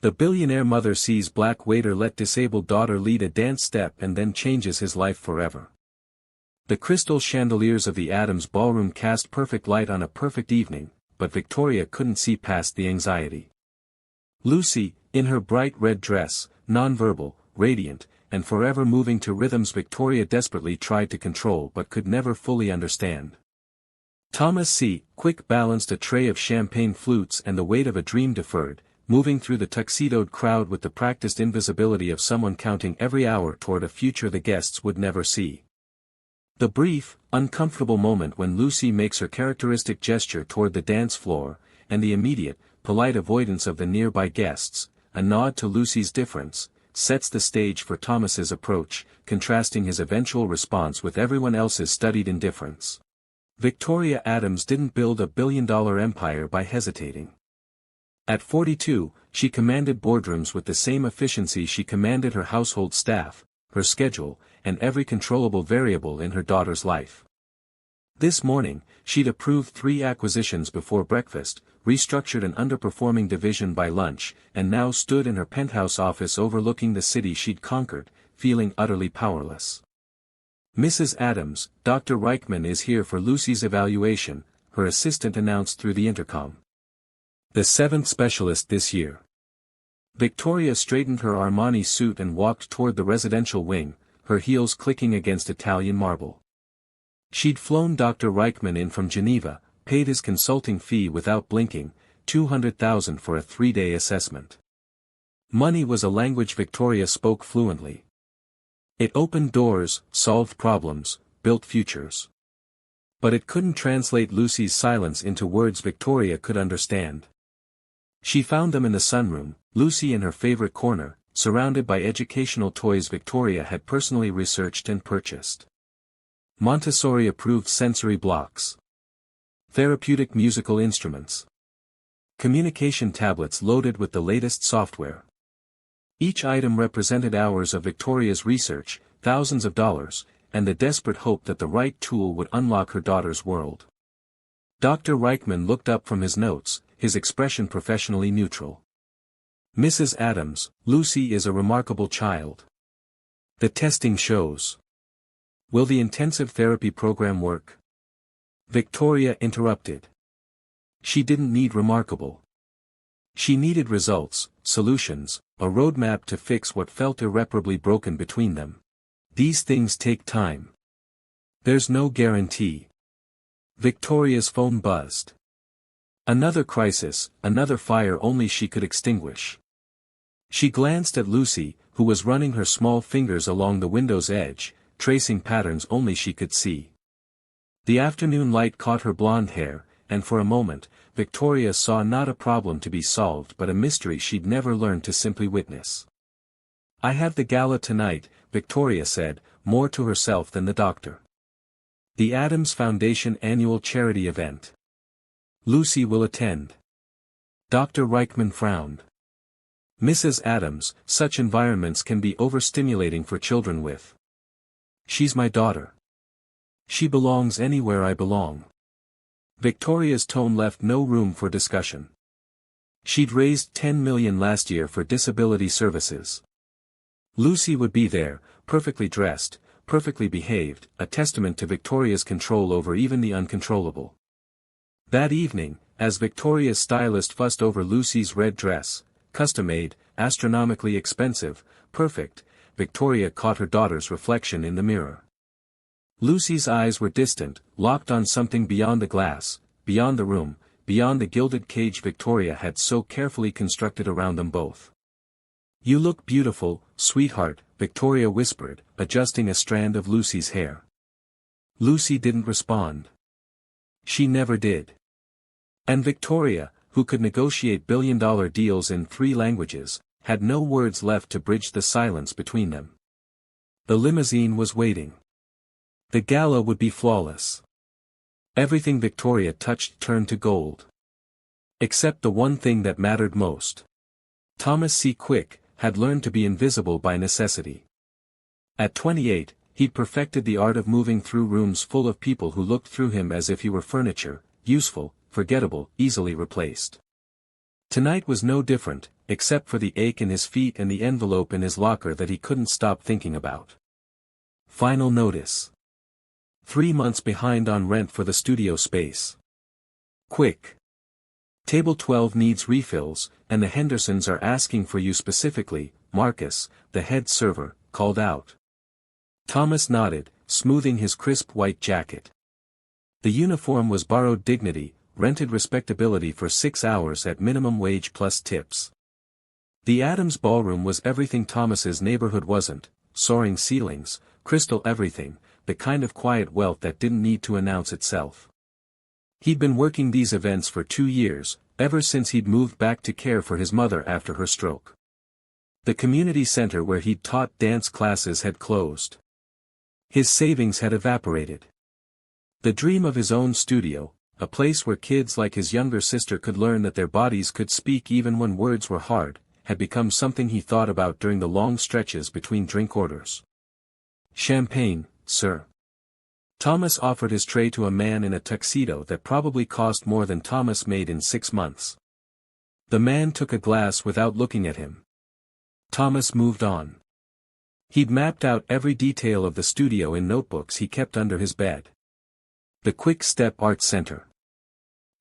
The billionaire mother sees black waiter let disabled daughter lead a dance step and then changes his life forever. The crystal chandeliers of the Adams ballroom cast perfect light on a perfect evening, but Victoria couldn't see past the anxiety. Lucy, in her bright red dress, nonverbal, radiant, and forever moving to rhythms Victoria desperately tried to control but could never fully understand. Thomas C. Quick balanced a tray of champagne flutes and the weight of a dream deferred, moving through the tuxedoed crowd with the practiced invisibility of someone counting every hour toward a future the guests would never see. The brief, uncomfortable moment when Lucy makes her characteristic gesture toward the dance floor, and the immediate, polite avoidance of the nearby guests, a nod to Lucy's difference, sets the stage for Thomas's approach, contrasting his eventual response with everyone else's studied indifference. Victoria Adams didn't build a billion-dollar empire by hesitating. At 42, she commanded boardrooms with the same efficiency she commanded her household staff, her schedule, and every controllable variable in her daughter's life. This morning, she'd approved 3 acquisitions before breakfast, restructured an underperforming division by lunch, and now stood in her penthouse office overlooking the city she'd conquered, feeling utterly powerless. "Mrs. Adams, Dr. Reichman is here for Lucy's evaluation," her assistant announced through the intercom. "The 7th specialist this year." Victoria straightened her Armani suit and walked toward the residential wing, her heels clicking against Italian marble. She'd flown Dr. Reichman in from Geneva, paid his consulting fee without blinking, $200,000 for a 3-day assessment. Money was a language Victoria spoke fluently. It opened doors, solved problems, built futures. But it couldn't translate Lucy's silence into words Victoria could understand. She found them in the sunroom, Lucy in her favorite corner, surrounded by educational toys Victoria had personally researched and purchased. Montessori-approved sensory blocks. Therapeutic musical instruments. Communication tablets loaded with the latest software. Each item represented hours of Victoria's research, thousands of dollars, and the desperate hope that the right tool would unlock her daughter's world. Dr. Reichman looked up from his notes, his expression professionally neutral. "Mrs. Adams, Lucy is a remarkable child. The testing shows. Will the intensive therapy program work?" Victoria interrupted. She didn't need remarkable. She needed results, solutions, a roadmap to fix what felt irreparably broken between them. These things take time. There's no guarantee. Victoria's phone buzzed. Another crisis, another fire only she could extinguish. She glanced at Lucy, who was running her small fingers along the window's edge, tracing patterns only she could see. The afternoon light caught her blonde hair, and for a moment, Victoria saw not a problem to be solved but a mystery she'd never learned to simply witness. "I have the gala tonight," Victoria said, more to herself than the doctor. "The Adams Foundation annual charity event. Lucy will attend." Dr. Reichman frowned. "Mrs. Adams, such environments can be overstimulating for children with. She's my daughter. She belongs anywhere I belong." Victoria's tone left no room for discussion. She'd raised $10 million last year for disability services. Lucy would be there, perfectly dressed, perfectly behaved, a testament to Victoria's control over even the uncontrollable. That evening, as Victoria's stylist fussed over Lucy's red dress, custom-made, astronomically expensive, perfect, Victoria caught her daughter's reflection in the mirror. Lucy's eyes were distant, locked on something beyond the glass, beyond the room, beyond the gilded cage Victoria had so carefully constructed around them both. "You look beautiful, sweetheart," Victoria whispered, adjusting a strand of Lucy's hair. Lucy didn't respond. She never did. And Victoria, who could negotiate billion-dollar deals in 3 languages, had no words left to bridge the silence between them. The limousine was waiting. The gala would be flawless. Everything Victoria touched turned to gold. Except the one thing that mattered most. Thomas C. Quick had learned to be invisible by necessity. At 28, he'd perfected the art of moving through rooms full of people who looked through him as if he were furniture, useful, forgettable, easily replaced. Tonight was no different, except for the ache in his feet and the envelope in his locker that he couldn't stop thinking about. Final notice. 3 months behind on rent for the studio space. Quick. Table 12 needs refills, and the Hendersons are asking for you specifically, Marcus, the head server, called out. Thomas nodded, smoothing his crisp white jacket. The uniform was borrowed dignity, rented respectability for 6 hours at minimum wage plus tips. The Adams ballroom was everything Thomas's neighborhood wasn't: soaring ceilings, crystal everything, the kind of quiet wealth that didn't need to announce itself. He'd been working these events for 2 years, ever since he'd moved back to care for his mother after her stroke. The community center where he'd taught dance classes had closed. His savings had evaporated. The dream of his own studio, a place where kids like his younger sister could learn that their bodies could speak even when words were hard, had become something he thought about during the long stretches between drink orders. Champagne, sir. Thomas offered his tray to a man in a tuxedo that probably cost more than Thomas made in 6 months. The man took a glass without looking at him. Thomas moved on. He'd mapped out every detail of the studio in notebooks he kept under his bed. The Quick Step Art Center.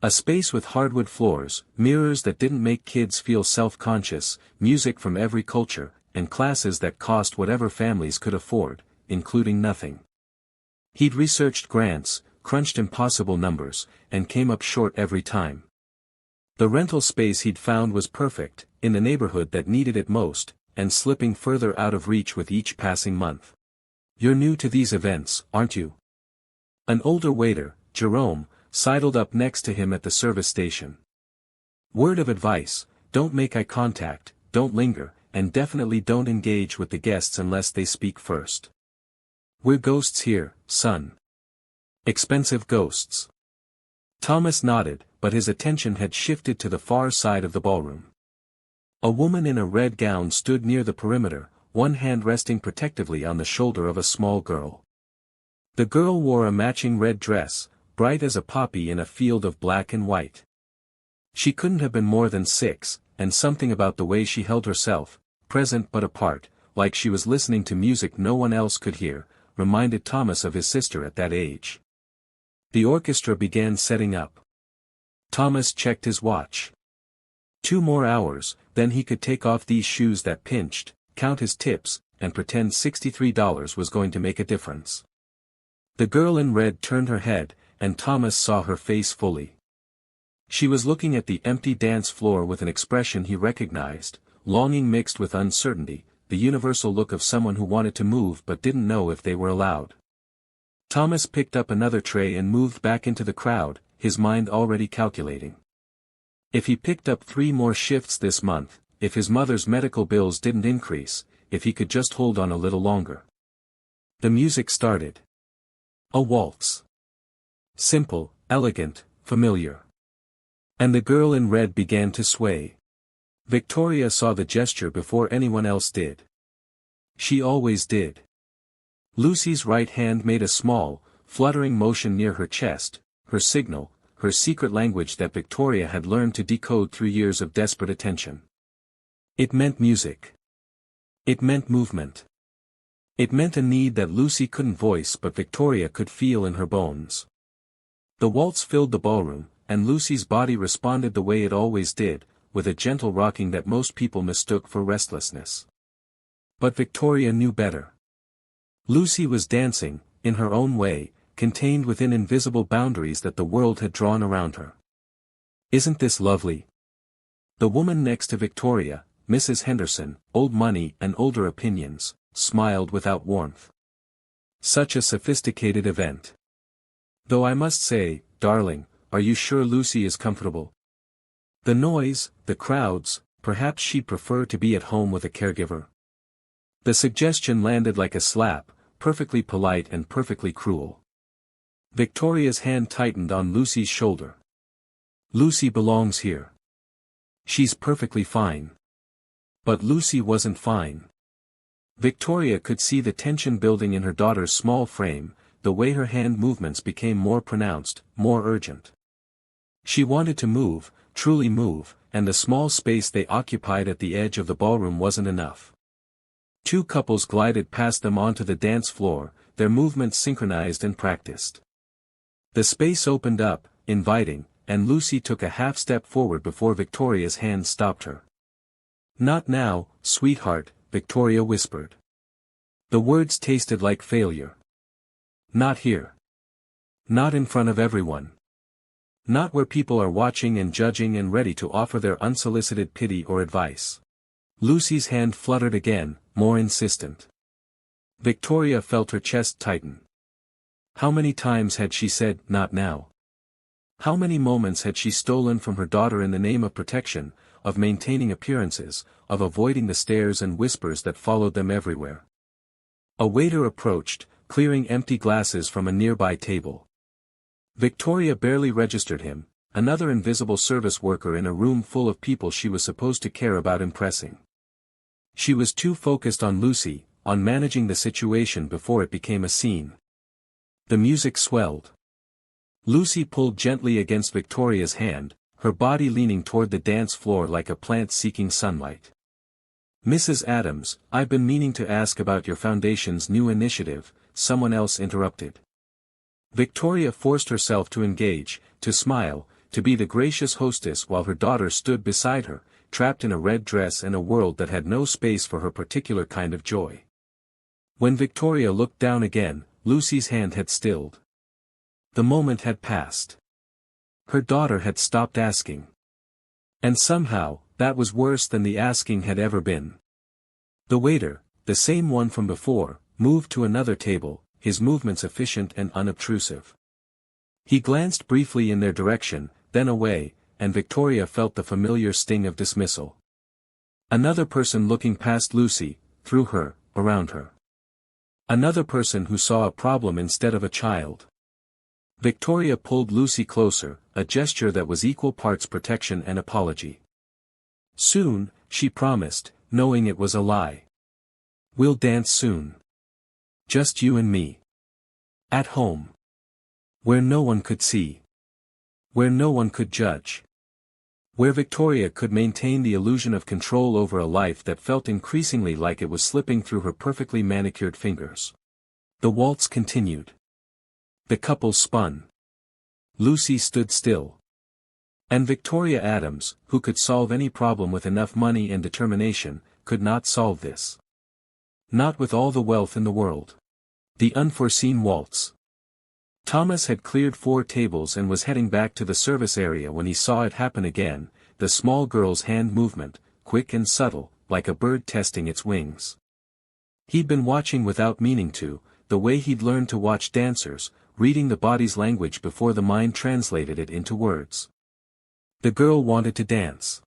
A space with hardwood floors, mirrors that didn't make kids feel self-conscious, music from every culture, and classes that cost whatever families could afford, including nothing. He'd researched grants, crunched impossible numbers, and came up short every time. The rental space he'd found was perfect, in the neighborhood that needed it most, and slipping further out of reach with each passing month. You're new to these events, aren't you? An older waiter, Jerome, sidled up next to him at the service station. Word of advice: don't make eye contact, don't linger, and definitely don't engage with the guests unless they speak first. We're ghosts here, son. Expensive ghosts. Thomas nodded, but his attention had shifted to the far side of the ballroom. A woman in a red gown stood near the perimeter, one hand resting protectively on the shoulder of a small girl. The girl wore a matching red dress, bright as a poppy in a field of black and white. She couldn't have been more than 6, and something about the way she held herself, present but apart, like she was listening to music no one else could hear, reminded Thomas of his sister at that age. The orchestra began setting up. Thomas checked his watch. 2 more hours, then he could take off these shoes that pinched, count his tips, and pretend $63 was going to make a difference. The girl in red turned her head, and Thomas saw her face fully. She was looking at the empty dance floor with an expression he recognized, longing mixed with uncertainty, the universal look of someone who wanted to move but didn't know if they were allowed. Thomas picked up another tray and moved back into the crowd, his mind already calculating. If he picked up 3 more shifts this month, if his mother's medical bills didn't increase, if he could just hold on a little longer. The music started. A waltz. Simple, elegant, familiar. And the girl in red began to sway. Victoria saw the gesture before anyone else did. She always did. Lucy's right hand made a small, fluttering motion near her chest, her signal, her secret language that Victoria had learned to decode through years of desperate attention. It meant music. It meant movement. It meant a need that Lucy couldn't voice but Victoria could feel in her bones. The waltz filled the ballroom, and Lucy's body responded the way it always did, with a gentle rocking that most people mistook for restlessness. But Victoria knew better. Lucy was dancing, in her own way, contained within invisible boundaries that the world had drawn around her. Isn't this lovely? The woman next to Victoria, Mrs. Henderson, old money and older opinions, smiled without warmth. Such a sophisticated event. Though I must say, darling, are you sure Lucy is comfortable? The noise, the crowds, perhaps she'd prefer to be at home with a caregiver. The suggestion landed like a slap, perfectly polite and perfectly cruel. Victoria's hand tightened on Lucy's shoulder. Lucy belongs here. She's perfectly fine. But Lucy wasn't fine. Victoria could see the tension building in her daughter's small frame, the way her hand movements became more pronounced, more urgent. She wanted to move, truly move, and the small space they occupied at the edge of the ballroom wasn't enough. Two couples glided past them onto the dance floor, their movements synchronized and practiced. The space opened up, inviting, and Lucy took a half step forward before Victoria's hand stopped her. "Not now, sweetheart," Victoria whispered. The words tasted like failure. "Not here. Not in front of everyone. Not where people are watching and judging and ready to offer their unsolicited pity or advice." Lucy's hand fluttered again, more insistent. Victoria felt her chest tighten. How many times had she said, "Not now"? How many moments had she stolen from her daughter in the name of protection, of maintaining appearances, of avoiding the stares and whispers that followed them everywhere? A waiter approached, clearing empty glasses from a nearby table. Victoria barely registered him, another invisible service worker in a room full of people she was supposed to care about impressing. She was too focused on Lucy, on managing the situation before it became a scene. The music swelled. Lucy pulled gently against Victoria's hand, her body leaning toward the dance floor like a plant seeking sunlight. "Mrs. Adams, I've been meaning to ask about your foundation's new initiative," someone else interrupted. Victoria forced herself to engage, to smile, to be the gracious hostess while her daughter stood beside her, trapped in a red dress and a world that had no space for her particular kind of joy. When Victoria looked down again, Lucy's hand had stilled. The moment had passed. Her daughter had stopped asking. And somehow, that was worse than the asking had ever been. The waiter, the same one from before, moved to another table, his movements efficient and unobtrusive. He glanced briefly in their direction, then away, and Victoria felt the familiar sting of dismissal. Another person looking past Lucy, through her, around her. Another person who saw a problem instead of a child. Victoria pulled Lucy closer, a gesture that was equal parts protection and apology. "Soon," she promised, knowing it was a lie. "We'll dance soon. Just you and me. At home. Where no one could see. Where no one could judge. Where Victoria could maintain the illusion of control over a life that felt increasingly like it was slipping through her perfectly manicured fingers." The waltz continued. The couple spun. Lucy stood still. And Victoria Adams, who could solve any problem with enough money and determination, could not solve this. Not with all the wealth in the world. The unforeseen waltz. Thomas had cleared 4 tables and was heading back to the service area when he saw it happen again, the small girl's hand movement, quick and subtle, like a bird testing its wings. He'd been watching without meaning to, the way he'd learned to watch dancers, reading the body's language before the mind translated it into words. The girl wanted to dance.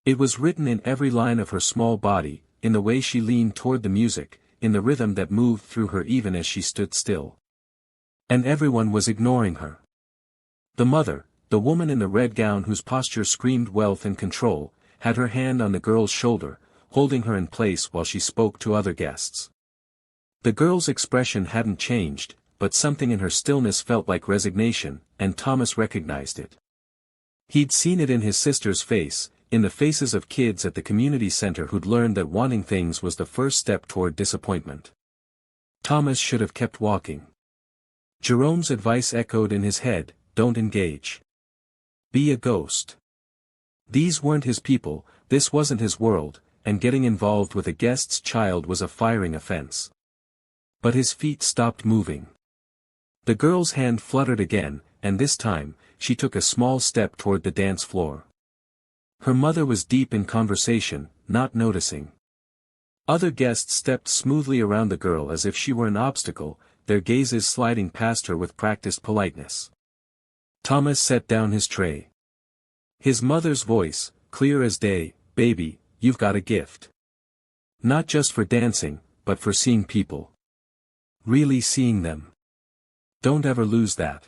It was written in every line of her small body, in the way she leaned toward the music, in the rhythm that moved through her even as she stood still. And everyone was ignoring her. The mother, the woman in the red gown whose posture screamed wealth and control, had her hand on the girl's shoulder, holding her in place while she spoke to other guests. The girl's expression hadn't changed, but something in her stillness felt like resignation, and Thomas recognized it. He'd seen it in his sister's face, in the faces of kids at the community center who'd learned that wanting things was the first step toward disappointment. Thomas should have kept walking. Jerome's advice echoed in his head, don't engage. Be a ghost. These weren't his people, this wasn't his world, and getting involved with a guest's child was a firing offense. But his feet stopped moving. The girl's hand fluttered again, and this time, she took a small step toward the dance floor. Her mother was deep in conversation, not noticing. Other guests stepped smoothly around the girl as if she were an obstacle, their gazes sliding past her with practiced politeness. Thomas set down his tray. His mother's voice, clear as day, "Baby, you've got a gift. Not just for dancing, but for seeing people. Really seeing them. Don't ever lose that."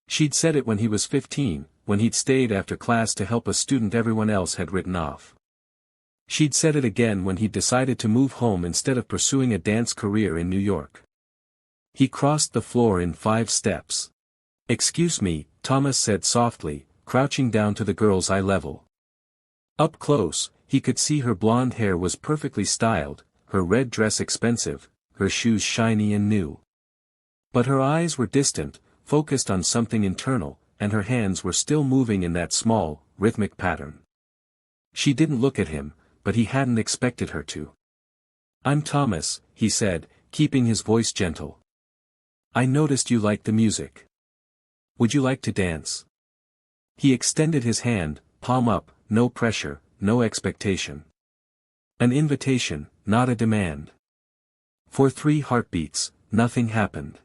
She'd said it when he was 15, when he'd stayed after class to help a student everyone else had written off. She'd said it again when he'd decided to move home instead of pursuing a dance career in New York. He crossed the floor in 5 steps. "Excuse me," Thomas said softly, crouching down to the girl's eye level. Up close, he could see her blonde hair was perfectly styled, her red dress expensive, her shoes shiny and new. But her eyes were distant, focused on something internal, and her hands were still moving in that small, rhythmic pattern. She didn't look at him, but he hadn't expected her to. "I'm Thomas," he said, keeping his voice gentle. "I noticed you liked the music. Would you like to dance?" He extended his hand, palm up, no pressure, no expectation. An invitation, not a demand. For 3 heartbeats, nothing happened.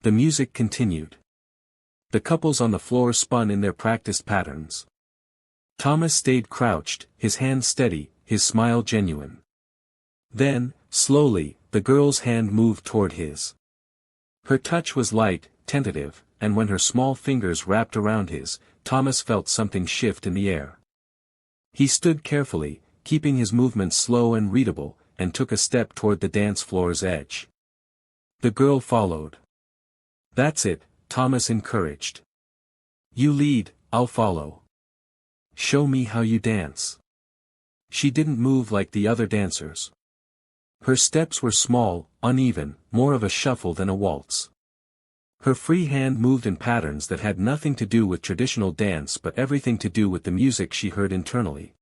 The music continued. The couples on the floor spun in their practiced patterns. Thomas stayed crouched, his hand steady, his smile genuine. Then, slowly, the girl's hand moved toward his. Her touch was light, tentative, and when her small fingers wrapped around his, Thomas felt something shift in the air. He stood carefully, keeping his movements slow and readable, and took a step toward the dance floor's edge. The girl followed. "That's it," Thomas encouraged. "You lead, I'll follow. Show me how you dance." She didn't move like the other dancers. Her steps were small, uneven, more of a shuffle than a waltz. Her free hand moved in patterns that had nothing to do with traditional dance but everything to do with the music she heard internally.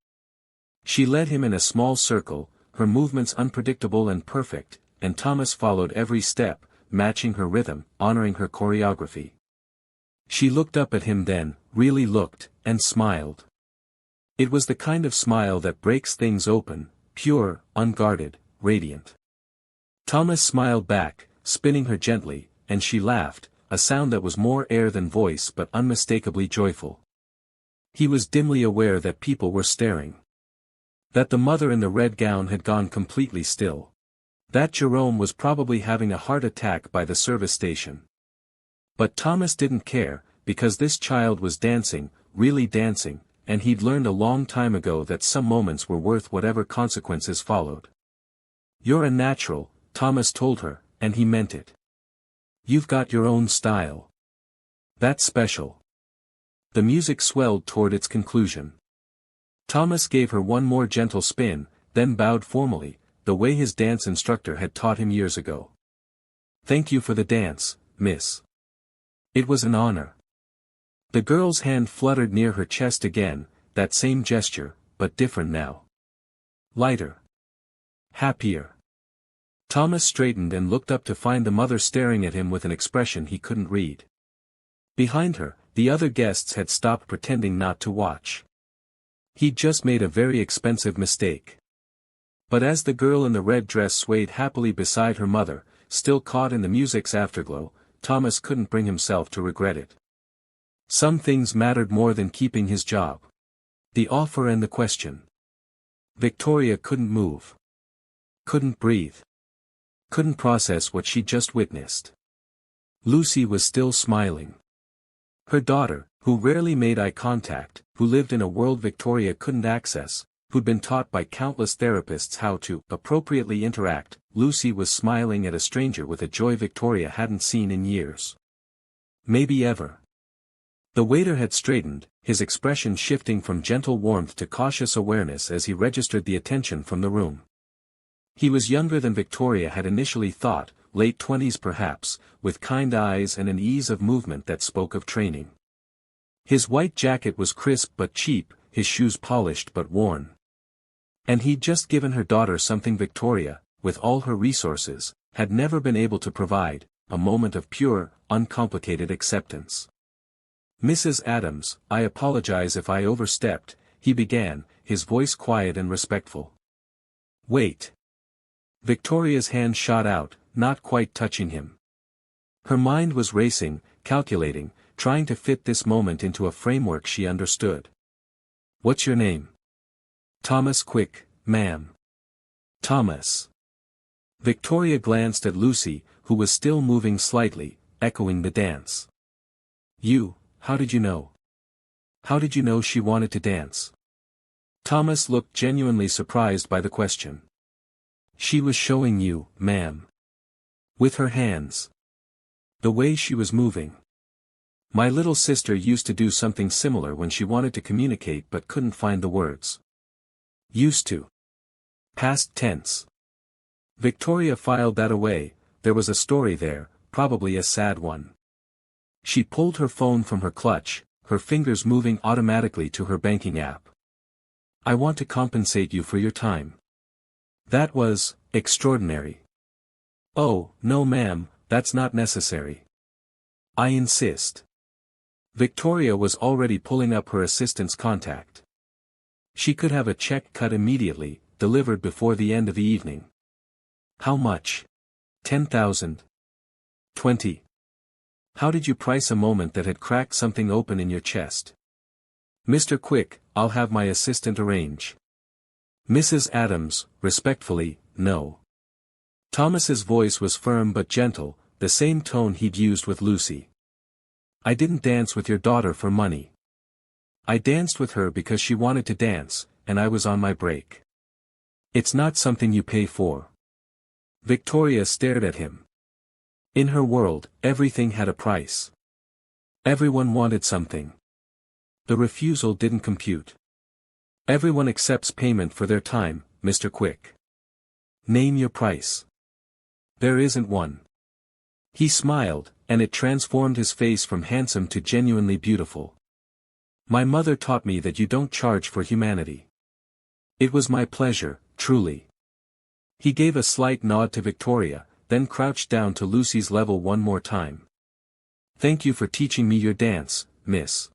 She led him in a small circle, her movements unpredictable and perfect, and Thomas followed every step, matching her rhythm, honoring her choreography. She looked up at him then, really looked, and smiled. It was the kind of smile that breaks things open, pure, unguarded, radiant. Thomas smiled back, spinning her gently, and she laughed, a sound that was more air than voice but unmistakably joyful. He was dimly aware that people were staring. That the mother in the red gown had gone completely still. That Jerome was probably having a heart attack by the service station. But Thomas didn't care, because this child was dancing, really dancing, and he'd learned a long time ago that some moments were worth whatever consequences followed. "You're a natural," Thomas told her, and he meant it. "You've got your own style. That's special." The music swelled toward its conclusion. Thomas gave her one more gentle spin, then bowed formally, the way his dance instructor had taught him years ago. "Thank you for the dance, miss. It was an honor." The girl's hand fluttered near her chest again, that same gesture, but different now. Lighter. Happier. Thomas straightened and looked up to find the mother staring at him with an expression he couldn't read. Behind her, the other guests had stopped pretending not to watch. He'd just made a very expensive mistake. But as the girl in the red dress swayed happily beside her mother, still caught in the music's afterglow, Thomas couldn't bring himself to regret it. Some things mattered more than keeping his job. The offer and the question. Victoria couldn't move. Couldn't breathe. Couldn't process what she'd just witnessed. Lucy was still smiling. Her daughter, who rarely made eye contact, who lived in a world Victoria couldn't access, who'd been taught by countless therapists how to appropriately interact, Lucy was smiling at a stranger with a joy Victoria hadn't seen in years. Maybe ever. The waiter had straightened, his expression shifting from gentle warmth to cautious awareness as he registered the attention from the room. He was younger than Victoria had initially thought, late 20s perhaps, with kind eyes and an ease of movement that spoke of training. His white jacket was crisp but cheap, his shoes polished but worn. And he'd just given her daughter something Victoria, with all her resources, had never been able to provide, a moment of pure, uncomplicated acceptance. "Mrs. Adams, I apologize if I overstepped," he began, his voice quiet and respectful. "Wait." Victoria's hand shot out, not quite touching him. Her mind was racing, calculating, trying to fit this moment into a framework she understood. "What's your name?" "Thomas Quick, ma'am." "Thomas." Victoria glanced at Lucy, who was still moving slightly, echoing the dance. How did you know? How did you know she wanted to dance?" Thomas looked genuinely surprised by the question. "She was showing you, ma'am. With her hands. The way she was moving. My little sister used to do something similar when she wanted to communicate but couldn't find the words. Used to. Past tense. Victoria filed that away. There was a story there, probably a sad one. She pulled her phone from her clutch, her fingers moving automatically to her banking app. I want to compensate you for your time. That was extraordinary. Oh, no ma'am, that's not necessary. I insist. Victoria was already pulling up her assistant's contact. She could have a check cut immediately, delivered before the end of the evening. How much? 10,000. 20. How did you price a moment that had cracked something open in your chest? Mr. Quick, I'll have my assistant arrange. Mrs. Adams, respectfully, no. Thomas's voice was firm but gentle, the same tone he'd used with Lucy. I didn't dance with your daughter for money. I danced with her because she wanted to dance, and I was on my break. It's not something you pay for. Victoria stared at him. In her world, everything had a price. Everyone wanted something. The refusal didn't compute. Everyone accepts payment for their time, Mr. Quick. Name your price. There isn't one. He smiled, and it transformed his face from handsome to genuinely beautiful. My mother taught me that you don't charge for humanity. It was my pleasure, truly. He gave a slight nod to Victoria, then crouched down to Lucy's level one more time. Thank you for teaching me your dance, miss.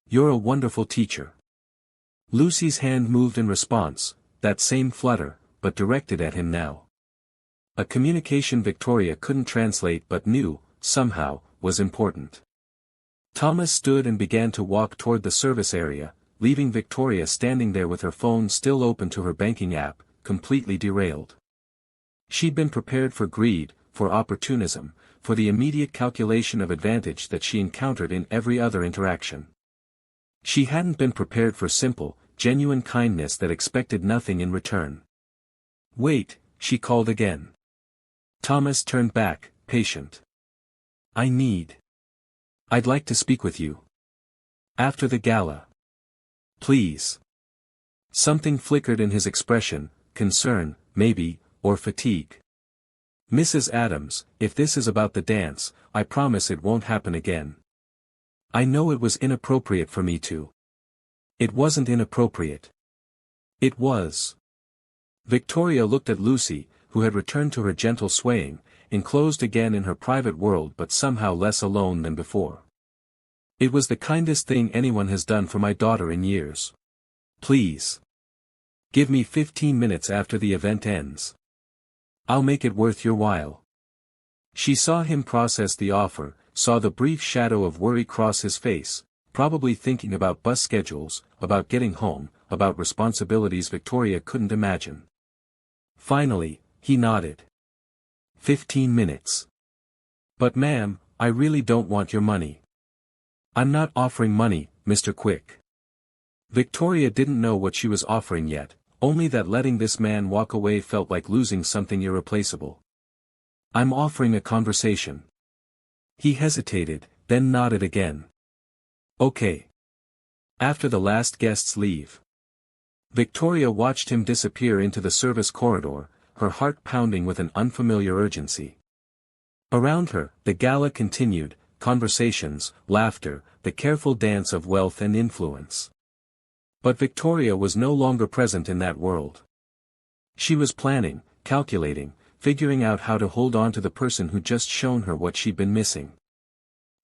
You're a wonderful teacher. Lucy's hand moved in response, that same flutter, but directed at him now. A communication Victoria couldn't translate but knew, somehow, was important. Thomas stood and began to walk toward the service area, leaving Victoria standing there with her phone still open to her banking app, completely derailed. She'd been prepared for greed, for opportunism, for the immediate calculation of advantage that she encountered in every other interaction. She hadn't been prepared for simple, genuine kindness that expected nothing in return. Wait, she called again. Thomas turned back, patient. I'd like to speak with you. After the gala. Please. Something flickered in his expression, concern, maybe, or fatigue. Mrs. Adams, if this is about the dance, I promise it won't happen again. I know it was inappropriate for me to. It wasn't inappropriate. It was. Victoria looked at Lucy, who had returned to her gentle swaying, enclosed again in her private world but somehow less alone than before. It was the kindest thing anyone has done for my daughter in years. Please. Give me 15 minutes after the event ends. I'll make it worth your while. She saw him process the offer, saw the brief shadow of worry cross his face, probably thinking about bus schedules, about getting home, about responsibilities Victoria couldn't imagine. Finally, he nodded. 15 minutes. But ma'am, I really don't want your money. I'm not offering money, Mr. Quick. Victoria didn't know what she was offering yet, only that letting this man walk away felt like losing something irreplaceable. I'm offering a conversation. He hesitated, then nodded again. Okay. After the last guest's leave. Victoria watched him disappear into the service corridor, her heart pounding with an unfamiliar urgency. Around her, the gala continued, conversations, laughter, the careful dance of wealth and influence. But Victoria was no longer present in that world. She was planning, calculating, figuring out how to hold on to the person who'd just shown her what she'd been missing.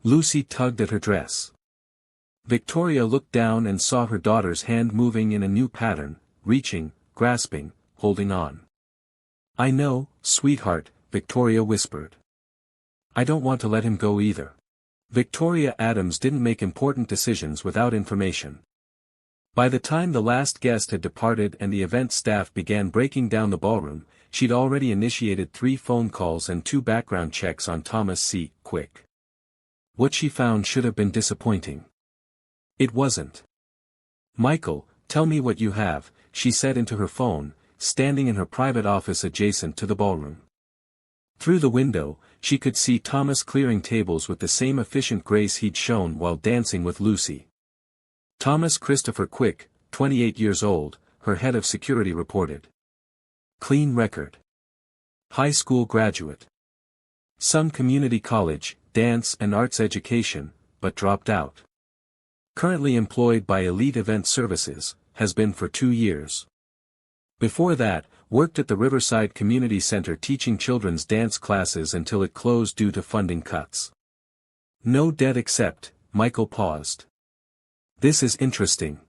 Lucy tugged at her dress. Victoria looked down and saw her daughter's hand moving in a new pattern, reaching, grasping, holding on. I know, sweetheart, Victoria whispered. I don't want to let him go either. Victoria Adams didn't make important decisions without information. By the time the last guest had departed and the event staff began breaking down the ballroom, she'd already initiated 3 phone calls and 2 background checks on Thomas C. Quick. What she found should have been disappointing. It wasn't. Michael, tell me what you have, she said into her phone, standing in her private office adjacent to the ballroom. Through the window, she could see Thomas clearing tables with the same efficient grace he'd shown while dancing with Lucy. Thomas Christopher Quick, 28 years old, her head of security reported. Clean record. High school graduate. Some community college, dance and arts education, but dropped out. Currently employed by Elite Event Services, has been for 2 years. Before that, worked at the Riverside Community Center teaching children's dance classes until it closed due to funding cuts. No debt except, Michael paused. This is interesting.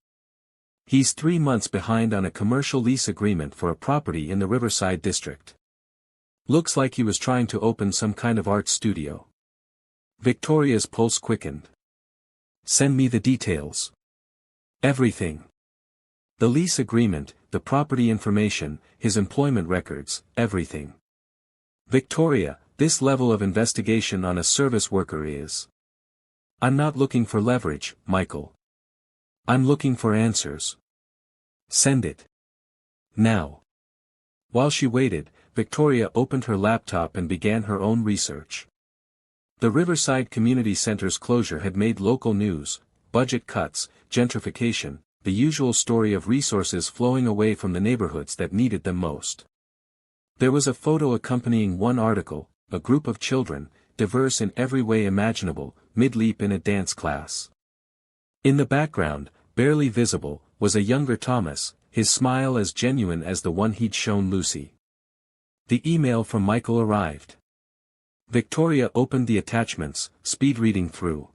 He's 3 months behind on a commercial lease agreement for a property in the Riverside district. Looks like he was trying to open some kind of art studio. Victoria's pulse quickened. Send me the details. Everything. The lease agreement, the property information, his employment records, everything. Victoria, this level of investigation on a service worker is. I'm not looking for leverage, Michael. I'm looking for answers. Send it. Now. While she waited, Victoria opened her laptop and began her own research. The Riverside Community Center's closure had made local news, budget cuts, gentrification, the usual story of resources flowing away from the neighborhoods that needed them most. There was a photo accompanying one article, a group of children, diverse in every way imaginable, mid-leap in a dance class. In the background, barely visible, was a younger Thomas, his smile as genuine as the one he'd shown Lucy. The email from Michael arrived. Victoria opened the attachments, speed reading through.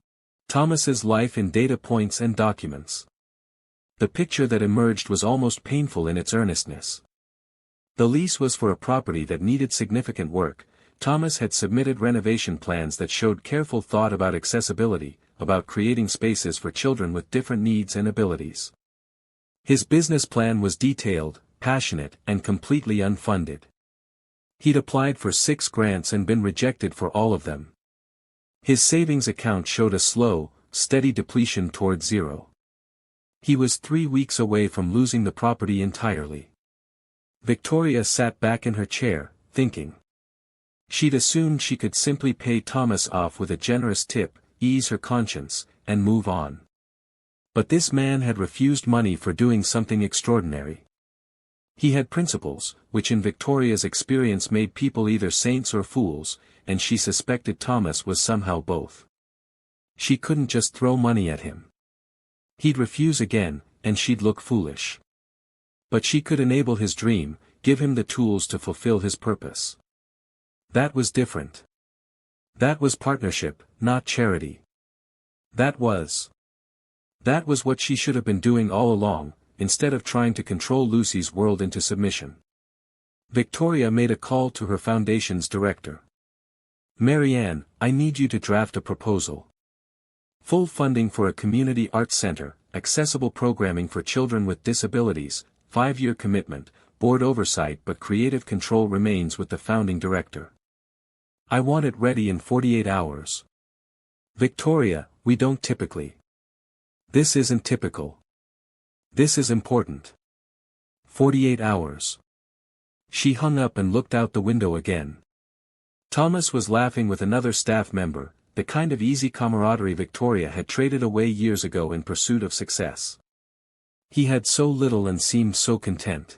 Thomas's life in data points and documents. The picture that emerged was almost painful in its earnestness. The lease was for a property that needed significant work. Thomas had submitted renovation plans that showed careful thought about accessibility, about creating spaces for children with different needs and abilities. His business plan was detailed, passionate, and completely unfunded. He'd applied for 6 grants and been rejected for all of them. His savings account showed a slow, steady depletion toward zero. He was 3 weeks away from losing the property entirely. Victoria sat back in her chair, thinking. She'd assumed she could simply pay Thomas off with a generous tip, ease her conscience, and move on. But this man had refused money for doing something extraordinary. He had principles, which in Victoria's experience made people either saints or fools, and she suspected Thomas was somehow both. She couldn't just throw money at him. He'd refuse again, and she'd look foolish. But she could enable his dream, give him the tools to fulfill his purpose. That was different. That was partnership, not charity. That was what she should have been doing all along, instead of trying to control Lucy's world into submission. Victoria made a call to her foundation's director. Marianne, I need you to draft a proposal. Full funding for a community arts center, accessible programming for children with disabilities, 5-year commitment, board oversight, but creative control remains with the founding director. I want it ready in 48 hours. Victoria, we don't typically. This isn't typical. This is important. 48 hours. She hung up and looked out the window again. Thomas was laughing with another staff member, the kind of easy camaraderie Victoria had traded away years ago in pursuit of success. He had so little and seemed so content.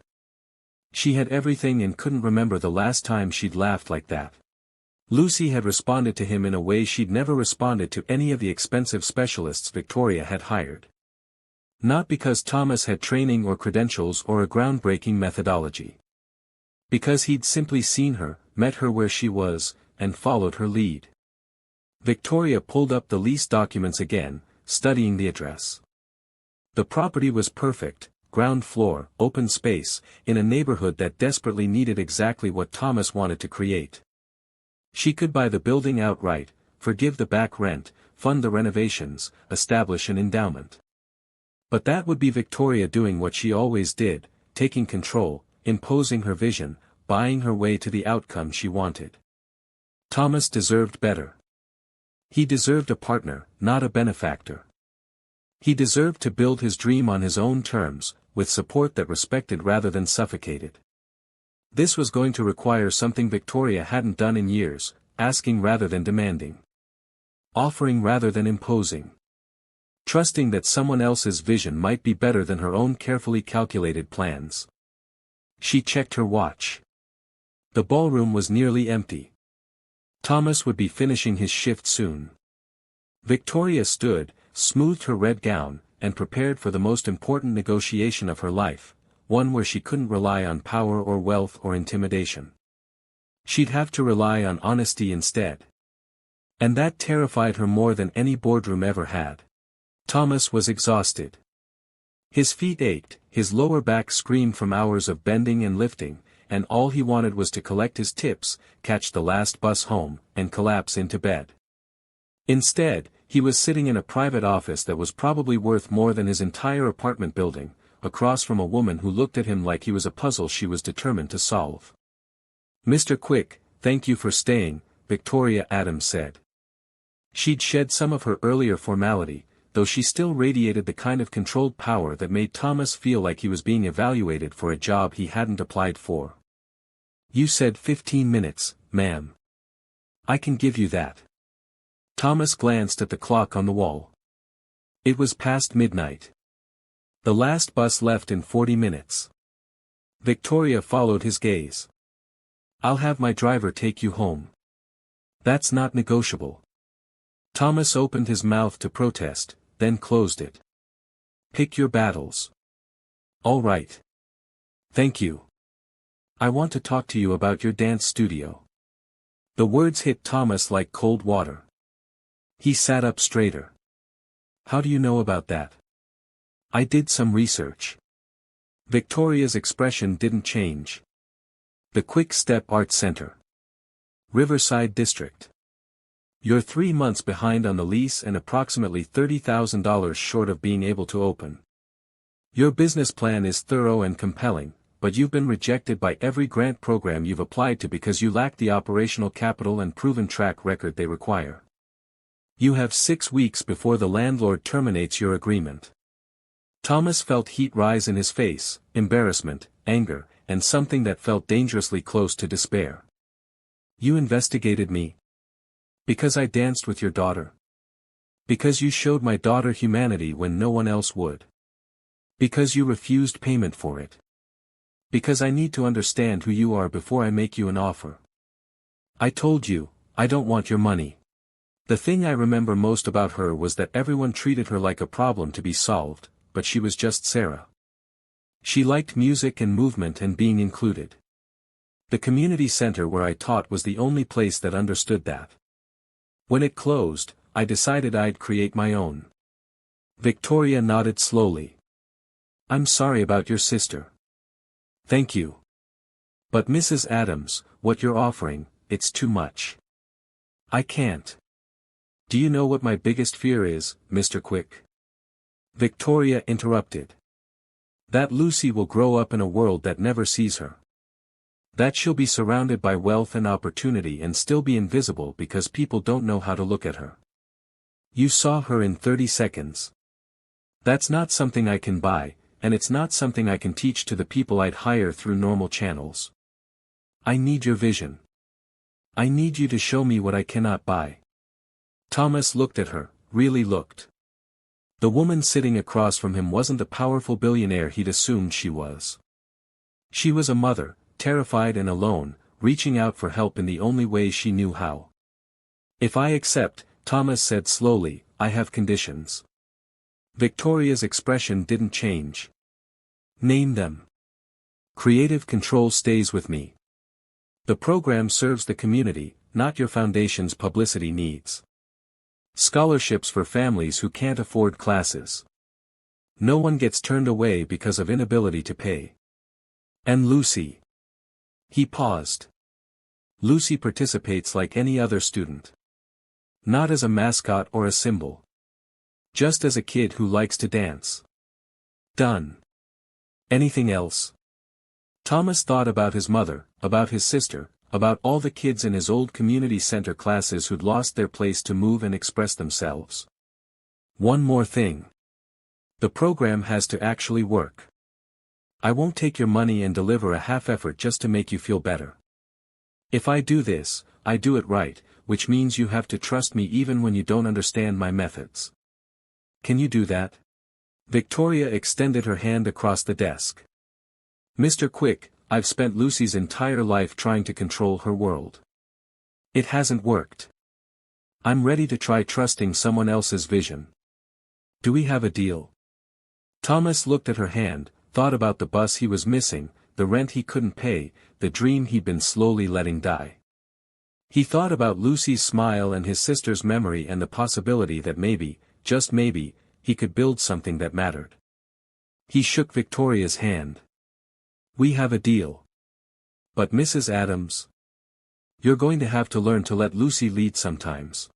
She had everything and couldn't remember the last time she'd laughed like that. Lucy had responded to him in a way she'd never responded to any of the expensive specialists Victoria had hired. Not because Thomas had training or credentials or a groundbreaking methodology. Because he'd simply seen her, met her where she was, and followed her lead. Victoria pulled up the lease documents again, studying the address. The property was perfect, ground floor, open space, in a neighborhood that desperately needed exactly what Thomas wanted to create. She could buy the building outright, forgive the back rent, fund the renovations, establish an endowment. But that would be Victoria doing what she always did, taking control, imposing her vision, buying her way to the outcome she wanted. Thomas deserved better. He deserved a partner, not a benefactor. He deserved to build his dream on his own terms, with support that respected rather than suffocated. This was going to require something Victoria hadn't done in years, asking rather than demanding. Offering rather than imposing. Trusting that someone else's vision might be better than her own carefully calculated plans. She checked her watch. The ballroom was nearly empty. Thomas would be finishing his shift soon. Victoria stood, smoothed her red gown, and prepared for the most important negotiation of her life, one where she couldn't rely on power or wealth or intimidation. She'd have to rely on honesty instead. And that terrified her more than any boardroom ever had. Thomas was exhausted. His feet ached, his lower back screamed from hours of bending and lifting, and all he wanted was to collect his tips, catch the last bus home, and collapse into bed. Instead, he was sitting in a private office that was probably worth more than his entire apartment building, across from a woman who looked at him like he was a puzzle she was determined to solve. "Mr. Quick, thank you for staying," Victoria Adams said. She'd shed some of her earlier formality, though she still radiated the kind of controlled power that made Thomas feel like he was being evaluated for a job he hadn't applied for. "You said 15 minutes, ma'am. I can give you that." Thomas glanced at the clock on the wall. It was past midnight. The last bus left in 40 minutes. Victoria followed his gaze. "I'll have my driver take you home." "That's not negotiable." Thomas opened his mouth to protest, then closed it. "Pick your battles." "All right. Thank you. I want to talk to you about your dance studio." The words hit Thomas like cold water. He sat up straighter. "How do you know about that?" "I did some research." Victoria's expression didn't change. "The Quick Step Art Center. Riverside District. You're 3 months behind on the lease and approximately $30,000 short of being able to open. Your business plan is thorough and compelling, but you've been rejected by every grant program you've applied to because you lack the operational capital and proven track record they require. You have 6 weeks before the landlord terminates your agreement." Thomas felt heat rise in his face, embarrassment, anger, and something that felt dangerously close to despair. "You investigated me? Because I danced with your daughter? Because you showed my daughter humanity when no one else would? Because you refused payment for it? Because I need to understand who you are before I make you an offer. I told you, I don't want your money." The thing I remember most about her was that everyone treated her like a problem to be solved, but she was just Sarah. She liked music and movement and being included. The community center where I taught was the only place that understood that. When it closed, I decided I'd create my own. Victoria nodded slowly. "I'm sorry about your sister." "Thank you. But Mrs. Adams, what you're offering, it's too much. I can't." "Do you know what my biggest fear is, Mr. Quick?" Victoria interrupted. "That Lucy will grow up in a world that never sees her. That she'll be surrounded by wealth and opportunity and still be invisible because people don't know how to look at her. You saw her in 30 seconds. That's not something I can buy, and it's not something I can teach to the people I'd hire through normal channels. I need your vision. I need you to show me what I cannot buy." Thomas looked at her, really looked. The woman sitting across from him wasn't the powerful billionaire he'd assumed she was. She was a mother, terrified and alone, reaching out for help in the only way she knew how. "If I accept," Thomas said slowly, "I have conditions." Victoria's expression didn't change. "Name them." "Creative control stays with me. The program serves the community, not your foundation's publicity needs. Scholarships for families who can't afford classes. No one gets turned away because of inability to pay. And Lucy." He paused. "Lucy participates like any other student. Not as a mascot or a symbol. Just as a kid who likes to dance." "Done. Anything else?" Thomas thought about his mother, about his sister, about all the kids in his old community center classes who'd lost their place to move and express themselves. "One more thing. The program has to actually work. I won't take your money and deliver a half effort just to make you feel better. If I do this, I do it right, which means you have to trust me even when you don't understand my methods. Can you do that? Victoria extended her hand across the desk. Mr. Quick, I've spent Lucy's entire life trying to control her world. It hasn't worked. I'm ready to try trusting someone else's vision. Do we have a deal? Thomas looked at her hand, thought about the bus he was missing, the rent he couldn't pay, the dream he'd been slowly letting die. He thought about Lucy's smile and his sister's memory and the possibility that maybe, just maybe, he could build something that mattered. He shook Victoria's hand. We have a deal. But Mrs. Adams? You're going to have to learn to let Lucy lead sometimes.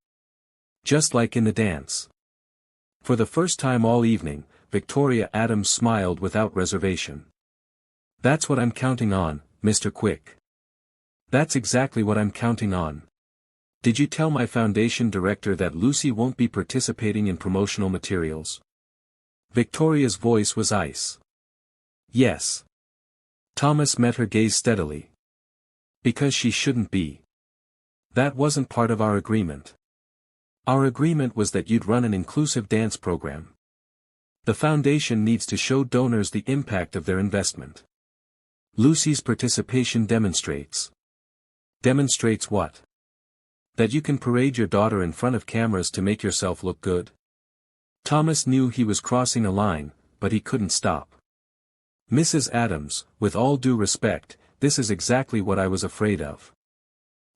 Just like in the dance. For the first time all evening, Victoria Adams smiled without reservation. That's what I'm counting on, Mr. Quick. That's exactly what I'm counting on. Did you tell my foundation director that Lucy won't be participating in promotional materials? Victoria's voice was ice. Yes. Thomas met her gaze steadily. Because she shouldn't be. That wasn't part of our agreement. Our agreement was that you'd run an inclusive dance program. The foundation needs to show donors the impact of their investment. Lucy's participation demonstrates. Demonstrates what? That you can parade your daughter in front of cameras to make yourself look good? Thomas knew he was crossing a line, but he couldn't stop. Mrs. Adams, with all due respect, this is exactly what I was afraid of.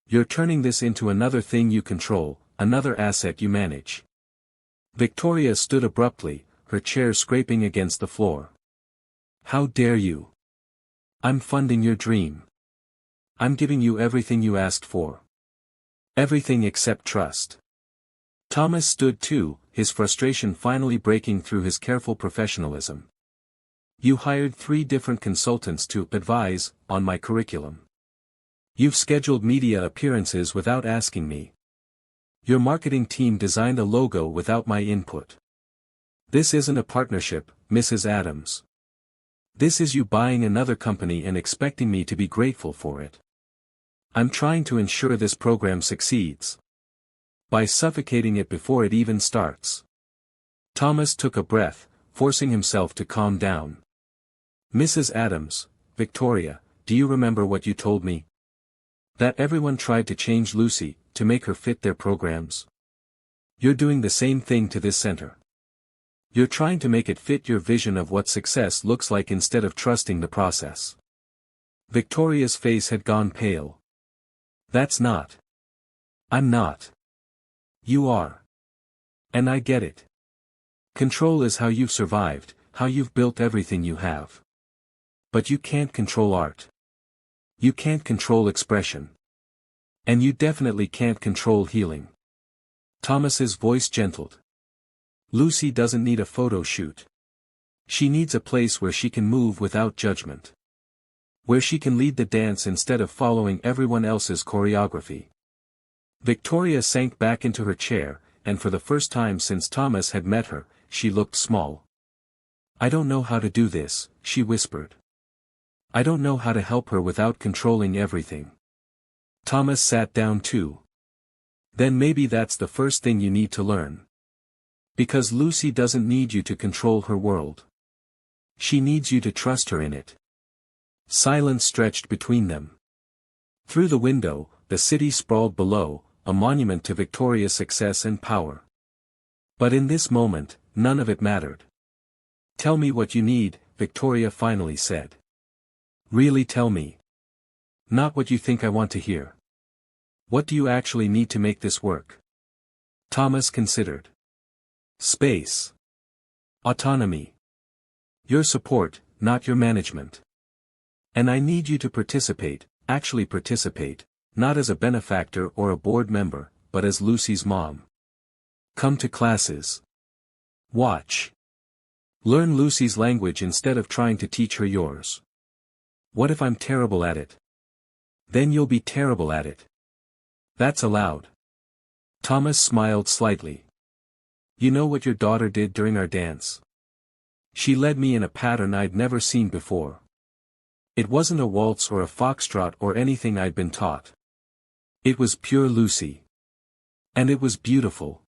You're turning this into another thing you control, another asset you manage. Victoria stood abruptly, her chair scraping against the floor. How dare you? I'm funding your dream. I'm giving you everything you asked for. Everything except trust. Thomas stood too, his frustration finally breaking through his careful professionalism. You hired 3 different consultants to advise on my curriculum. You've scheduled media appearances without asking me. Your marketing team designed a logo without my input. This isn't a partnership, Mrs. Adams. This is you buying another company and expecting me to be grateful for it. I'm trying to ensure this program succeeds. By suffocating it before it even starts. Thomas took a breath, forcing himself to calm down. Mrs. Adams, Victoria, do you remember what you told me? That everyone tried to change Lucy, to make her fit their programs? You're doing the same thing to this center. You're trying to make it fit your vision of what success looks like instead of trusting the process. Victoria's face had gone pale. That's not. I'm not. You are. And I get it. Control is how you've survived, how you've built everything you have. But you can't control art. You can't control expression. And you definitely can't control healing. Thomas's voice gentled. Lucy doesn't need a photo shoot. She needs a place where she can move without judgment. Where she can lead the dance instead of following everyone else's choreography. Victoria sank back into her chair, and for the first time since Thomas had met her, she looked small. I don't know how to do this, she whispered. I don't know how to help her without controlling everything. Thomas sat down too. Then maybe that's the first thing you need to learn. Because Lucy doesn't need you to control her world. She needs you to trust her in it. Silence stretched between them. Through the window, the city sprawled below, a monument to Victoria's success and power. But in this moment, none of it mattered. Tell me what you need, Victoria finally said. Really tell me. Not what you think I want to hear. What do you actually need to make this work? Thomas considered. Space. Autonomy. Your support, not your management. And I need you to participate, actually participate, not as a benefactor or a board member, but as Lucy's mom. Come to classes. Watch. Learn Lucy's language instead of trying to teach her yours. What if I'm terrible at it? Then you'll be terrible at it. That's allowed. Thomas smiled slightly. You know what your daughter did during our dance? She led me in a pattern I'd never seen before. It wasn't a waltz or a foxtrot or anything I'd been taught. It was pure Lucy. And it was beautiful.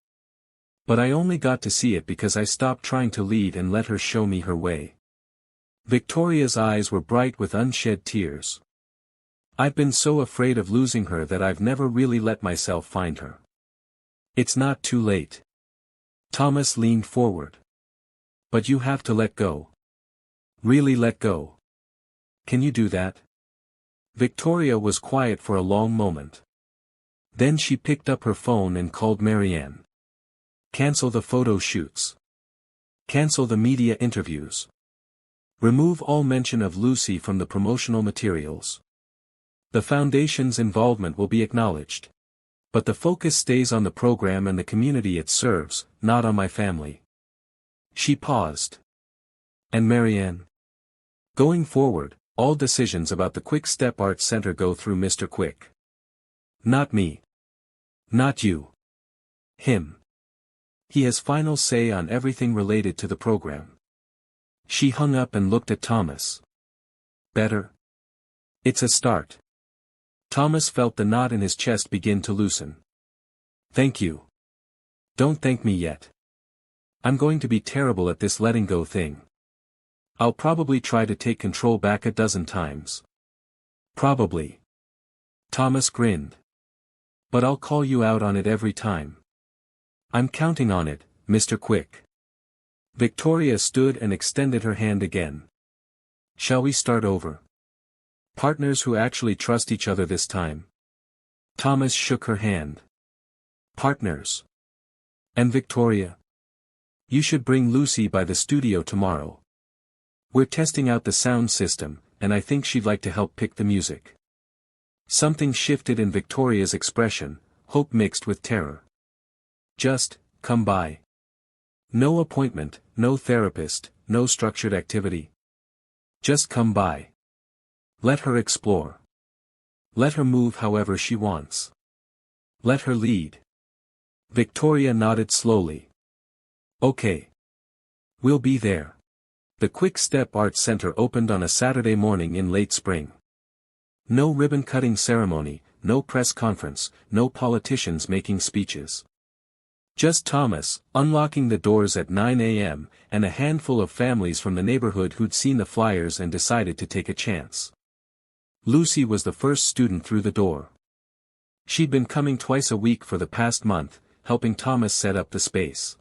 But I only got to see it because I stopped trying to lead and let her show me her way. Victoria's eyes were bright with unshed tears. I've been so afraid of losing her that I've never really let myself find her. It's not too late. Thomas leaned forward. But you have to let go. Really let go. Can you do that? Victoria was quiet for a long moment. Then she picked up her phone and called Marianne. Cancel the photo shoots. Cancel the media interviews. Remove all mention of Lucy from the promotional materials. The Foundation's involvement will be acknowledged. But the focus stays on the program and the community it serves, not on my family. She paused. And Marianne? Going forward, all decisions about the Quick Step Arts Center go through Mr. Quick. Not me. Not you. Him. He has final say on everything related to the program. She hung up and looked at Thomas. Better? It's a start. Thomas felt the knot in his chest begin to loosen. Thank you. Don't thank me yet. I'm going to be terrible at this letting go thing. I'll probably try to take control back a dozen times. Probably. Thomas grinned. But I'll call you out on it every time. I'm counting on it, Mr. Quick. Victoria stood and extended her hand again. Shall we start over? Partners who actually trust each other this time. Thomas shook her hand. Partners. And Victoria? You should bring Lucy by the studio tomorrow. We're testing out the sound system, and I think she'd like to help pick the music. Something shifted in Victoria's expression, hope mixed with terror. Just, come by. No appointment, no therapist, no structured activity. Just come by. Let her explore. Let her move however she wants. Let her lead. Victoria nodded slowly. Okay. We'll be there. The Quick Step Arts Center opened on a Saturday morning in late spring. No ribbon-cutting ceremony, no press conference, no politicians making speeches. Just Thomas, unlocking the doors at 9 a.m., and a handful of families from the neighborhood who'd seen the flyers and decided to take a chance. Lucy was the first student through the door. She'd been coming twice a week for the past month, helping Thomas set up the space.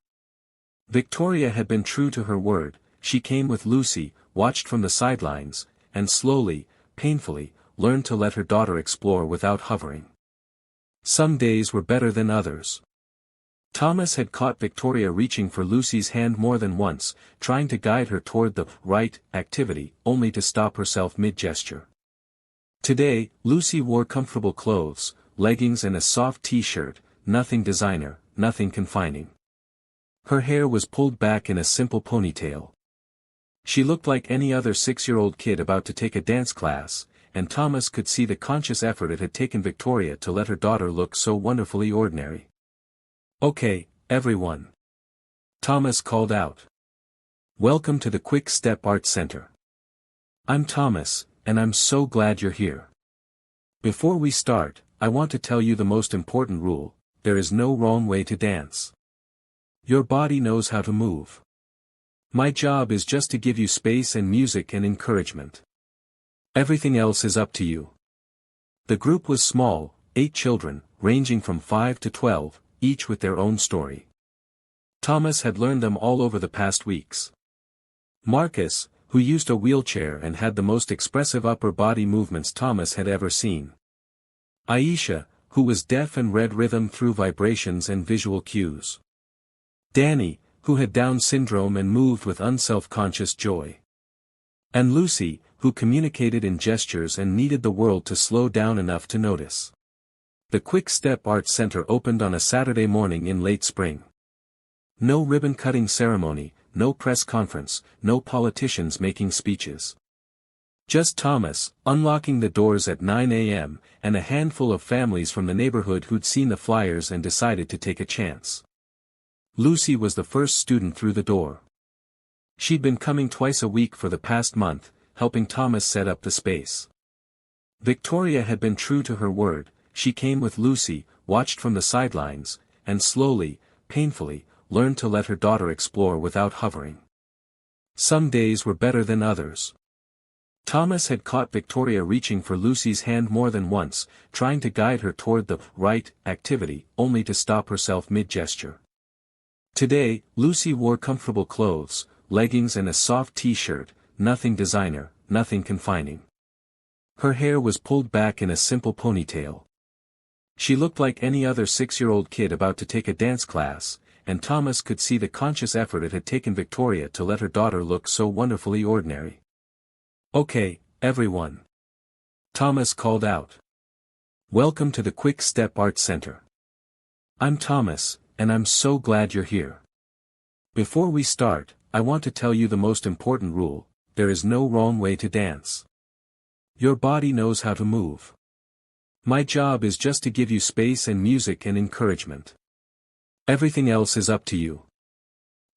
Victoria had been true to her word. She came with Lucy, watched from the sidelines, and slowly, painfully, learned to let her daughter explore without hovering. Some days were better than others. Thomas had caught Victoria reaching for Lucy's hand more than once, trying to guide her toward the right activity, only to stop herself mid-gesture. Today, Lucy wore comfortable clothes, leggings and a soft t-shirt, nothing designer, nothing confining. Her hair was pulled back in a simple ponytail. She looked like any other 6-year-old kid about to take a dance class, and Thomas could see the conscious effort it had taken Victoria to let her daughter look so wonderfully ordinary. Okay, everyone. Thomas called out. Welcome to the Quick Step Arts Center. I'm Thomas, and I'm so glad you're here. Before we start, I want to tell you the most important rule: there is no wrong way to dance. Your body knows how to move. My job is just to give you space and music and encouragement. Everything else is up to you. The group was small, 8 children, ranging from 5 to 12, each with their own story. Thomas had learned them all over the past weeks. Marcus, who used a wheelchair and had the most expressive upper body movements Thomas had ever seen. Aisha, who was deaf and read rhythm through vibrations and visual cues. Danny, who had Down syndrome and moved with unself-conscious joy. And Lucy, who communicated in gestures and needed the world to slow down enough to notice. The Quick Step Arts Center opened on a Saturday morning in late spring. No ribbon-cutting ceremony, no press conference, no politicians making speeches. Just Thomas, unlocking the doors at 9 a.m., and a handful of families from the neighborhood who'd seen the flyers and decided to take a chance. Lucy was the first student through the door. She'd been coming twice a week for the past month, helping Thomas set up the space. Victoria had been true to her word. She came with Lucy, watched from the sidelines, and slowly, painfully, learned to let her daughter explore without hovering. Some days were better than others. Thomas had caught Victoria reaching for Lucy's hand more than once, trying to guide her toward the right activity, only to stop herself mid-gesture. Today, Lucy wore comfortable clothes, leggings and a soft t-shirt, nothing designer, nothing confining. Her hair was pulled back in a simple ponytail. She looked like any other 6-year-old kid about to take a dance class, and Thomas could see the conscious effort it had taken Victoria to let her daughter look so wonderfully ordinary. "Okay, everyone," Thomas called out. "Welcome to the Quick Step Art Center. I'm Thomas, and I'm so glad you're here. Before we start, I want to tell you the most important rule: there is no wrong way to dance. Your body knows how to move. My job is just to give you space and music and encouragement. Everything else is up to you."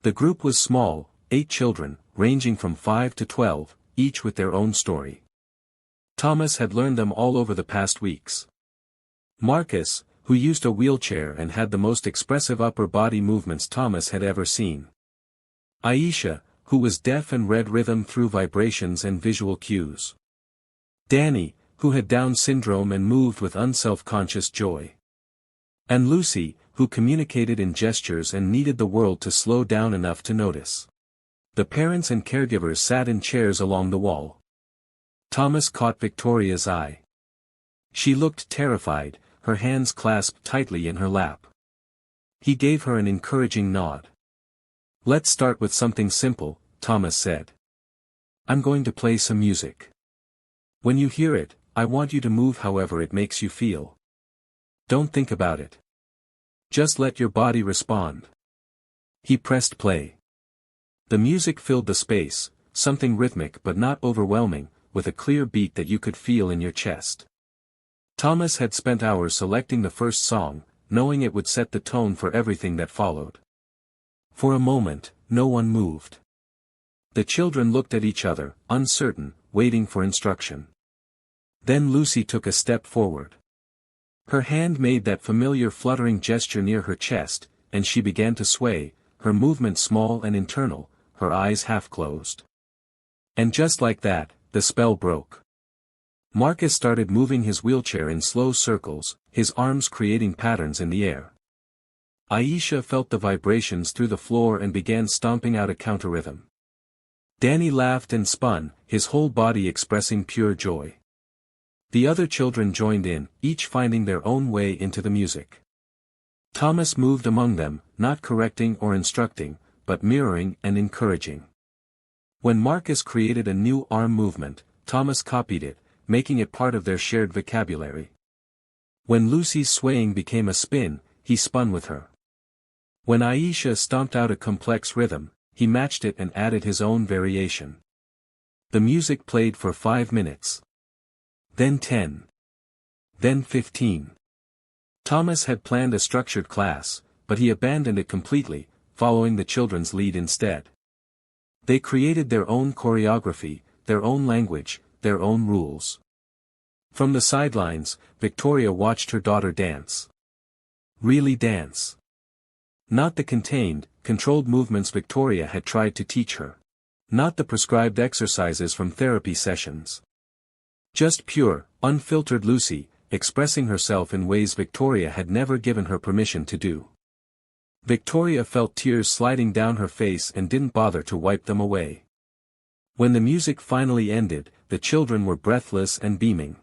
The group was small, 8 children, ranging from 5 to 12, each with their own story. Thomas had learned them all over the past weeks. Marcus, who used a wheelchair and had the most expressive upper body movements Thomas had ever seen. Aisha, who was deaf and read rhythm through vibrations and visual cues. Danny, who had Down syndrome and moved with unself-conscious joy. And Lucy, who communicated in gestures and needed the world to slow down enough to notice. The parents and caregivers sat in chairs along the wall. Thomas caught Victoria's eye. She looked terrified, her hands clasped tightly in her lap. He gave her an encouraging nod. "Let's start with something simple," Thomas said. "I'm going to play some music. When you hear it, I want you to move however it makes you feel. Don't think about it. Just let your body respond." He pressed play. The music filled the space, something rhythmic but not overwhelming, with a clear beat that you could feel in your chest. Thomas had spent hours selecting the first song, knowing it would set the tone for everything that followed. For a moment, no one moved. The children looked at each other, uncertain, waiting for instruction. Then Lucy took a step forward. Her hand made that familiar fluttering gesture near her chest, and she began to sway, her movement small and internal, her eyes half closed. And just like that, the spell broke. Marcus started moving his wheelchair in slow circles, his arms creating patterns in the air. Aisha felt the vibrations through the floor and began stomping out a counter-rhythm. Danny laughed and spun, his whole body expressing pure joy. The other children joined in, each finding their own way into the music. Thomas moved among them, not correcting or instructing, but mirroring and encouraging. When Marcus created a new arm movement, Thomas copied it, making it part of their shared vocabulary. When Lucy's swaying became a spin, he spun with her. When Aisha stomped out a complex rhythm, he matched it and added his own variation. The music played for 5 minutes. Then 10. Then 15. Thomas had planned a structured class, but he abandoned it completely, following the children's lead instead. They created their own choreography, their own language, their own rules. From the sidelines, Victoria watched her daughter dance. Really dance. Not the contained, controlled movements Victoria had tried to teach her. Not the prescribed exercises from therapy sessions. Just pure, unfiltered Lucy, expressing herself in ways Victoria had never given her permission to do. Victoria felt tears sliding down her face and didn't bother to wipe them away. When the music finally ended, the children were breathless and beaming.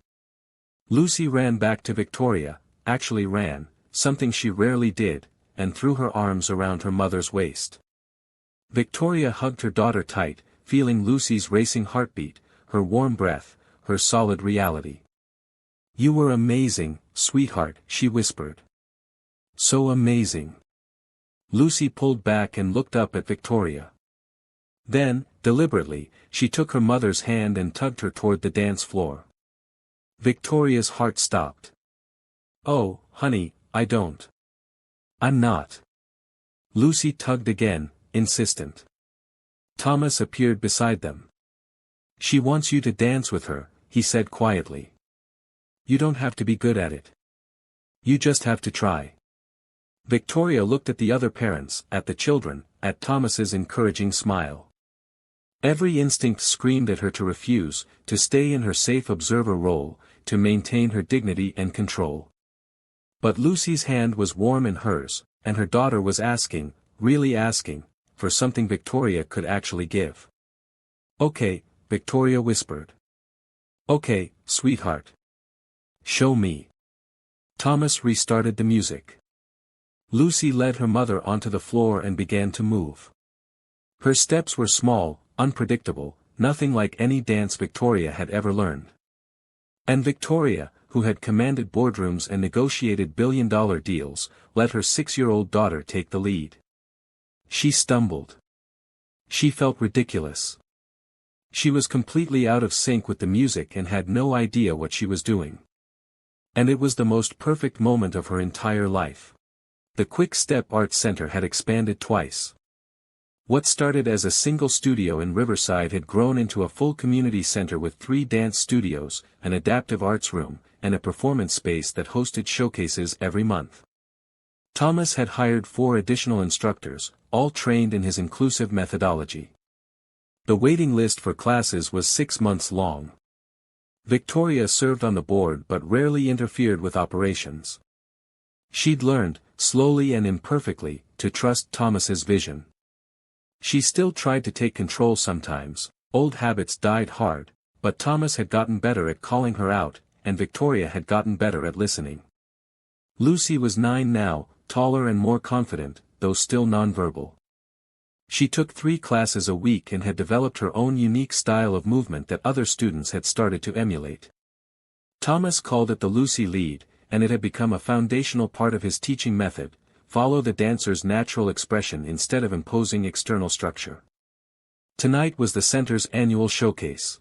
Lucy ran back to Victoria, actually ran, something she rarely did, and threw her arms around her mother's waist. Victoria hugged her daughter tight, feeling Lucy's racing heartbeat, her warm breath, her solid reality. "You were amazing, sweetheart," she whispered. "So amazing." Lucy pulled back and looked up at Victoria. Then, deliberately, she took her mother's hand and tugged her toward the dance floor. Victoria's heart stopped. "Oh, honey, I don't. I'm not." Lucy tugged again, insistent. Thomas appeared beside them. "She wants you to dance with her," he said quietly. "You don't have to be good at it. You just have to try." Victoria looked at the other parents, at the children, at Thomas's encouraging smile. Every instinct screamed at her to refuse, to stay in her safe observer role, to maintain her dignity and control. But Lucy's hand was warm in hers, and her daughter was asking, really asking, for something Victoria could actually give. "Okay," Victoria whispered. "Okay, sweetheart. Show me." Thomas restarted the music. Lucy led her mother onto the floor and began to move. Her steps were small, unpredictable, nothing like any dance Victoria had ever learned. And Victoria, who had commanded boardrooms and negotiated billion-dollar deals, let her 6-year-old daughter take the lead. She stumbled. She felt ridiculous. She was completely out of sync with the music and had no idea what she was doing. And it was the most perfect moment of her entire life. The Quick Step Arts Center had expanded twice. What started as a single studio in Riverside had grown into a full community center with 3 dance studios, an adaptive arts room, and a performance space that hosted showcases every month. Thomas had hired 4 additional instructors, all trained in his inclusive methodology. The waiting list for classes was 6 months long. Victoria served on the board but rarely interfered with operations. She'd learned, slowly and imperfectly, to trust Thomas's vision. She still tried to take control sometimes, old habits died hard, but Thomas had gotten better at calling her out, and Victoria had gotten better at listening. Lucy was 9 now, taller and more confident, though still nonverbal. She took 3 classes a week and had developed her own unique style of movement that other students had started to emulate. Thomas called it the Lucy lead, and it had become a foundational part of his teaching method: follow the dancer's natural expression instead of imposing external structure. Tonight was the center's annual showcase.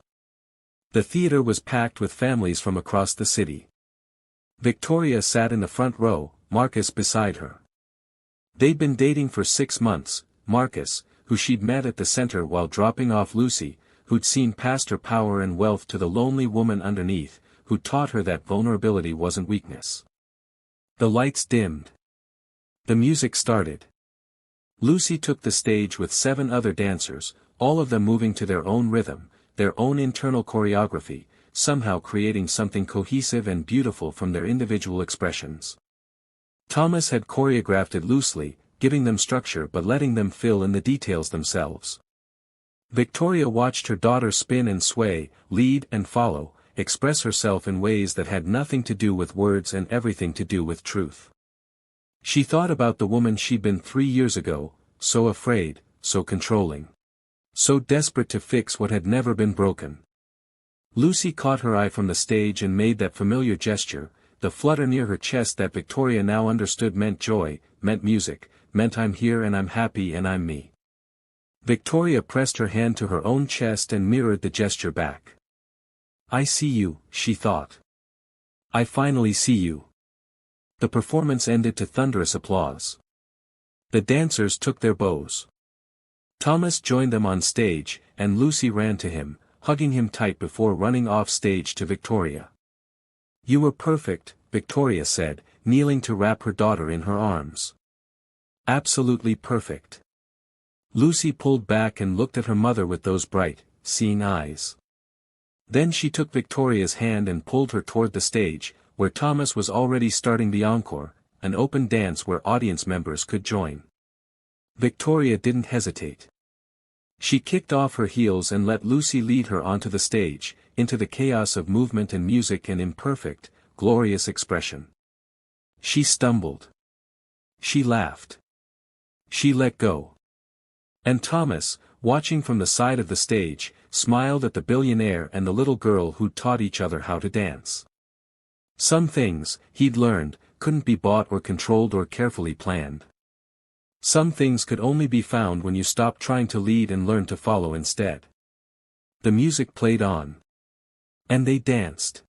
The theater was packed with families from across the city. Victoria sat in the front row, Marcus beside her. They'd been dating for 6 months, Marcus, who she'd met at the center while dropping off Lucy, who'd seen past her power and wealth to the lonely woman underneath, who taught her that vulnerability wasn't weakness. The lights dimmed. The music started. Lucy took the stage with 7 other dancers, all of them moving to their own rhythm, their own internal choreography, somehow creating something cohesive and beautiful from their individual expressions. Thomas had choreographed it loosely, giving them structure but letting them fill in the details themselves. Victoria watched her daughter spin and sway, lead and follow, express herself in ways that had nothing to do with words and everything to do with truth. She thought about the woman she'd been 3 years ago, so afraid, so controlling. So desperate to fix what had never been broken. Lucy caught her eye from the stage and made that familiar gesture, the flutter near her chest that Victoria now understood meant joy, meant music, meant I'm here and I'm happy and I'm me. Victoria pressed her hand to her own chest and mirrored the gesture back. I see you, she thought. I finally see you. The performance ended to thunderous applause. The dancers took their bows. Thomas joined them on stage, and Lucy ran to him, hugging him tight before running off stage to Victoria. You were perfect, Victoria said, kneeling to wrap her daughter in her arms. Absolutely perfect. Lucy pulled back and looked at her mother with those bright, seeing eyes. Then she took Victoria's hand and pulled her toward the stage, where Thomas was already starting the encore, an open dance where audience members could join. Victoria didn't hesitate. She kicked off her heels and let Lucy lead her onto the stage, into the chaos of movement and music and imperfect, glorious expression. She stumbled. She laughed. She let go. And Thomas, watching from the side of the stage, smiled at the billionaire and the little girl who'd taught each other how to dance. Some things, he'd learned, couldn't be bought or controlled or carefully planned. Some things could only be found when you stopped trying to lead and learned to follow instead. The music played on. And they danced.